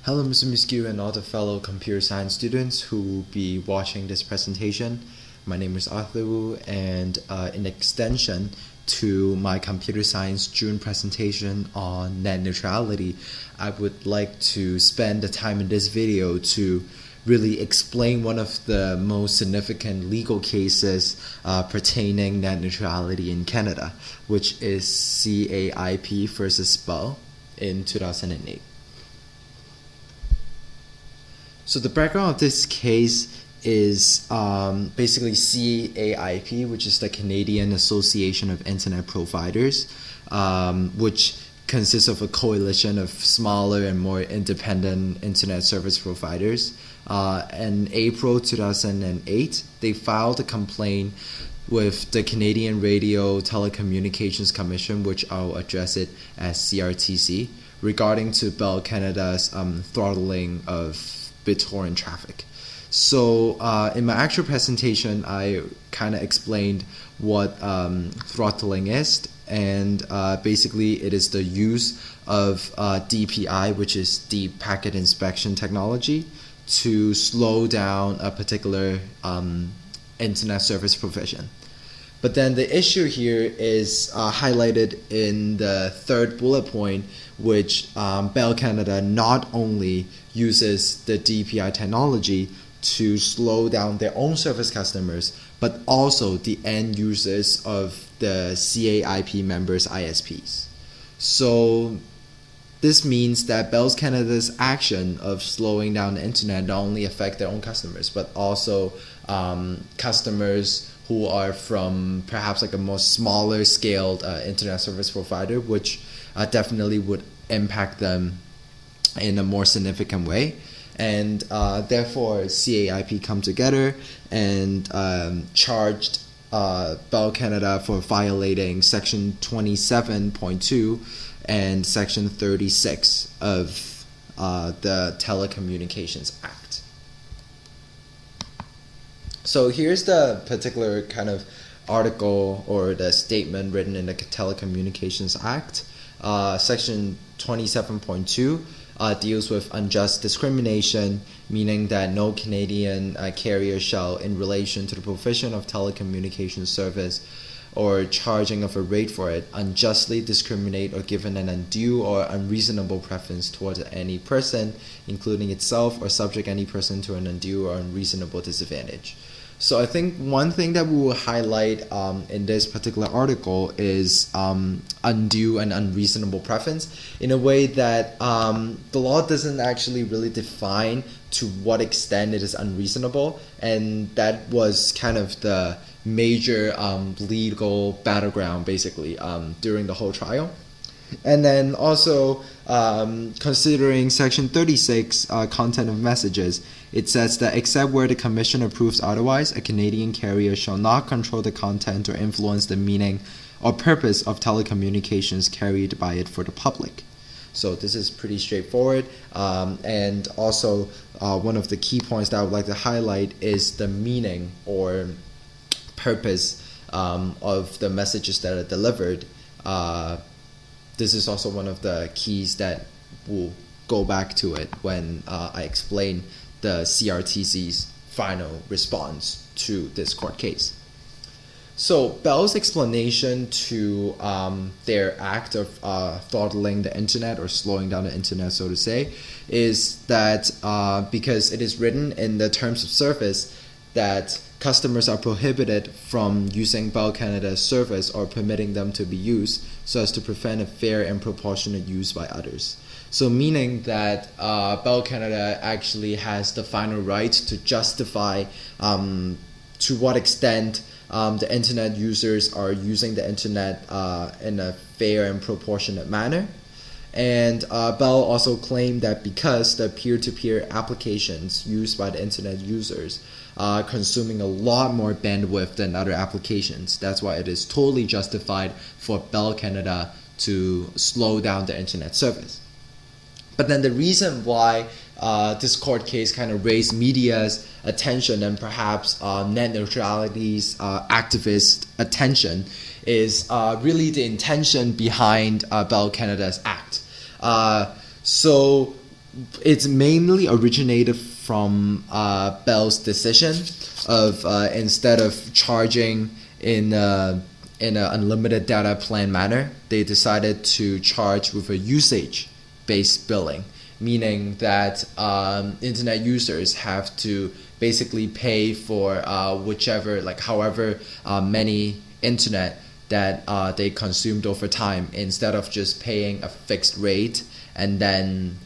Hello, Mr. Muskew and all the fellow computer science students who will be watching this presentation. My name is Arthur Wu, and in extension to my computer science June presentation on net neutrality, I would like to spend the time in this video to really explain one of the most significant legal cases pertaining net neutrality in Canada, which is CAIP versus Bell in 2008. So the background of this case is basically CAIP, which is the Canadian Association of Internet Providers, which consists of a coalition of smaller and more independent internet service providers. In April 2008, they filed a complaint with the Canadian Radio Telecommunications Commission, which I'll address it as CRTC, regarding to Bell Canada's throttling of BitTorrent traffic. So in my actual presentation, I kind of explained what throttling is, and basically it is the use of DPI, which is Deep Packet Inspection technology, to slow down a particular internet service provision. But then the issue here is highlighted in the third bullet point, which Bell Canada not only uses the DPI technology to slow down their own service customers, but also the end users of the CAIP members' ISPs. So this means that Bell Canada's action of slowing down the internet not only affect their own customers, but also customers who are from perhaps like a more smaller scaled internet service provider, which definitely would impact them in a more significant way. And therefore CAIP come together and charged Bell Canada for violating section 27.2 and section 36 of the Telecommunications Act. So here's the particular kind of article or the statement written in the Telecommunications Act. Section 27.2 deals with unjust discrimination, meaning that no Canadian carrier shall, in relation to the provision of telecommunications service or charging of a rate for it, unjustly discriminate or given an undue or unreasonable preference towards any person, including itself, or subject any person to an undue or unreasonable disadvantage. So I think one thing that we will highlight in this particular article is undue and unreasonable preference, in a way that the law doesn't actually really define to what extent it is unreasonable, and that was kind of the major legal battleground basically during the whole trial. And then also considering section 36, content of messages, it says that except where the commission approves otherwise, a Canadian carrier shall not control the content or influence the meaning or purpose of telecommunications carried by it for the public. So this is pretty straightforward. And also one of the key points that I would like to highlight is the meaning or purpose of the messages that are delivered. This is also one of the keys that will go back to it when I explain the CRTC's final response to this court case. So Bell's explanation to their act of throttling the internet or slowing down the internet, so to say, is that because it is written in the terms of service that customers are prohibited from using Bell Canada's service or permitting them to be used so as to prevent a fair and proportionate use by others. So meaning that Bell Canada actually has the final right to justify to what extent the internet users are using the internet in a fair and proportionate manner. And Bell also claimed that because the peer-to-peer applications used by the internet users are consuming a lot more bandwidth than other applications, that's why it is totally justified for Bell Canada to slow down the internet service. But then the reason why this court case kind of raised media's attention and perhaps net neutrality's activist attention is really the intention behind Bell Canada's act. So it's mainly originated from Bell's decision of instead of charging in an unlimited data plan manner, they decided to charge with a usage-based billing, meaning that internet users have to basically pay for however many internet that they consumed over time, instead of just paying a fixed rate and then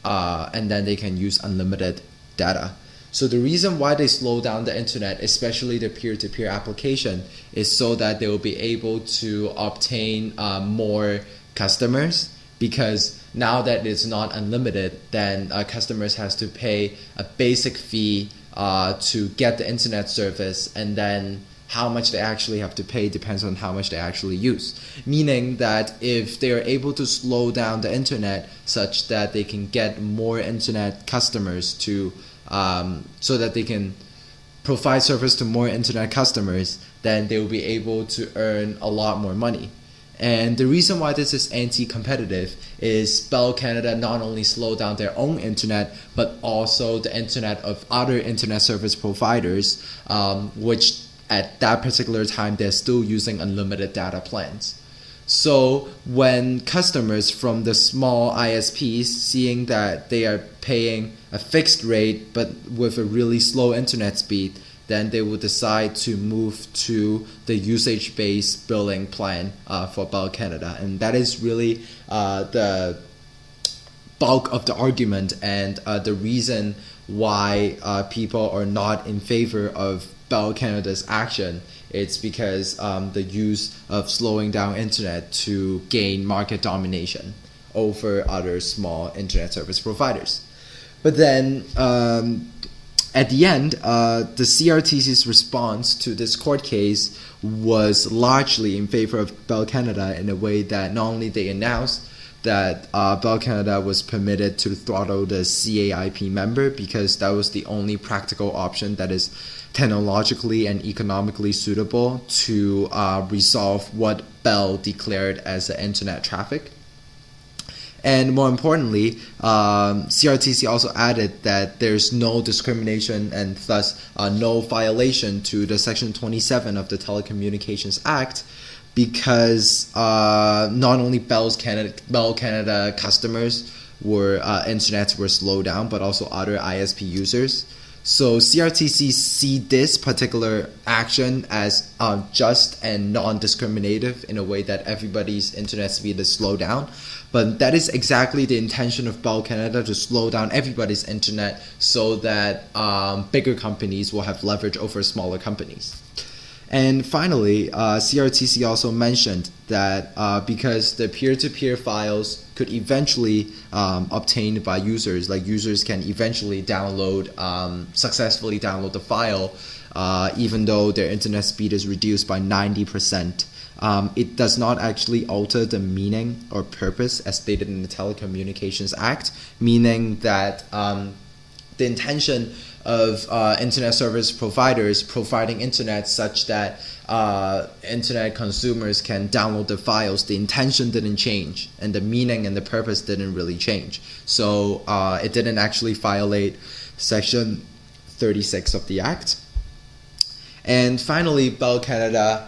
they can use unlimited data. So the reason why they slow down the internet, especially the peer-to-peer application, is so that they will be able to obtain more customers, because now that it's not unlimited, then customers has to pay a basic fee to get the internet service, and then how much they actually have to pay depends on how much they actually use. Meaning that if they are able to slow down the internet such that they can get more internet customers to so that they can provide service to more internet customers, then they will be able to earn a lot more money. And the reason why this is anti-competitive is Bell Canada not only slowed down their own internet, but also the internet of other internet service providers, which at that particular time they're still using unlimited data plans. So when customers from the small ISPs, seeing that they are paying a fixed rate but with a really slow internet speed, then they will decide to move to the usage-based billing plan for Bell Canada. And that is really the bulk of the argument, and the reason why people are not in favor of Bell Canada's action. It's because the use of slowing down internet to gain market domination over other small internet service providers. But then at the end, the CRTC's response to this court case was largely in favor of Bell Canada, in a way that not only they announced that Bell Canada was permitted to throttle the CAIP member, because that was the only practical option that is technologically and economically suitable to resolve what Bell declared as the internet traffic. And more importantly, CRTC also added that there's no discrimination and thus no violation to the Section 27 of the Telecommunications Act, because not only Bell Canada customers internets were slowed down, but also other ISP users. So CRTC see this particular action as just and non-discriminative, in a way that everybody's internet speed is slowed down. But that is exactly the intention of Bell Canada, to slow down everybody's internet so that bigger companies will have leverage over smaller companies. And finally, CRTC also mentioned that because the peer-to-peer files could eventually obtained by users, like users can eventually successfully download the file, even though their internet speed is reduced by 90%. It does not actually alter the meaning or purpose as stated in the Telecommunications Act, meaning that the intention of internet service providers providing internet such that internet consumers can download the files, the intention didn't change, and the meaning and the purpose didn't really change. So it didn't actually violate Section 36 of the Act. And finally, Bell Canada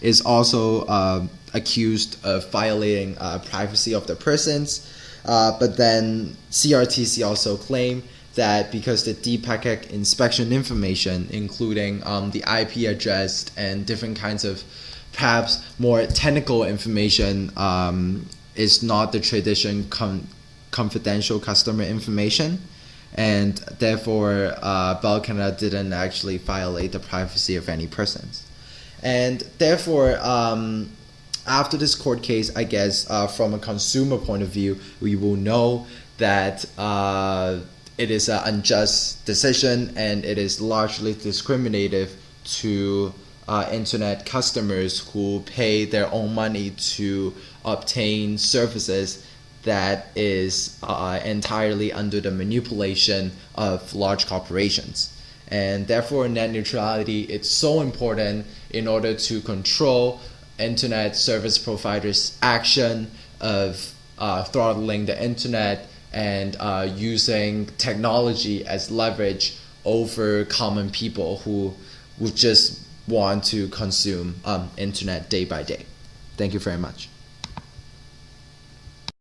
is also accused of violating privacy of the persons. But then CRTC also claimed that because the deep packet inspection information, including the IP address and different kinds of perhaps more technical information, is not the traditional confidential customer information, and therefore Bell Canada didn't actually violate the privacy of any persons. And therefore, after this court case, I guess from a consumer point of view, we will know that it is an unjust decision, and it is largely discriminative to internet customers who pay their own money to obtain services that is entirely under the manipulation of large corporations. And therefore, net neutrality is so important in order to control internet service providers' action of throttling the internet and using technology as leverage over common people who would just want to consume internet day by day. Thank you very much.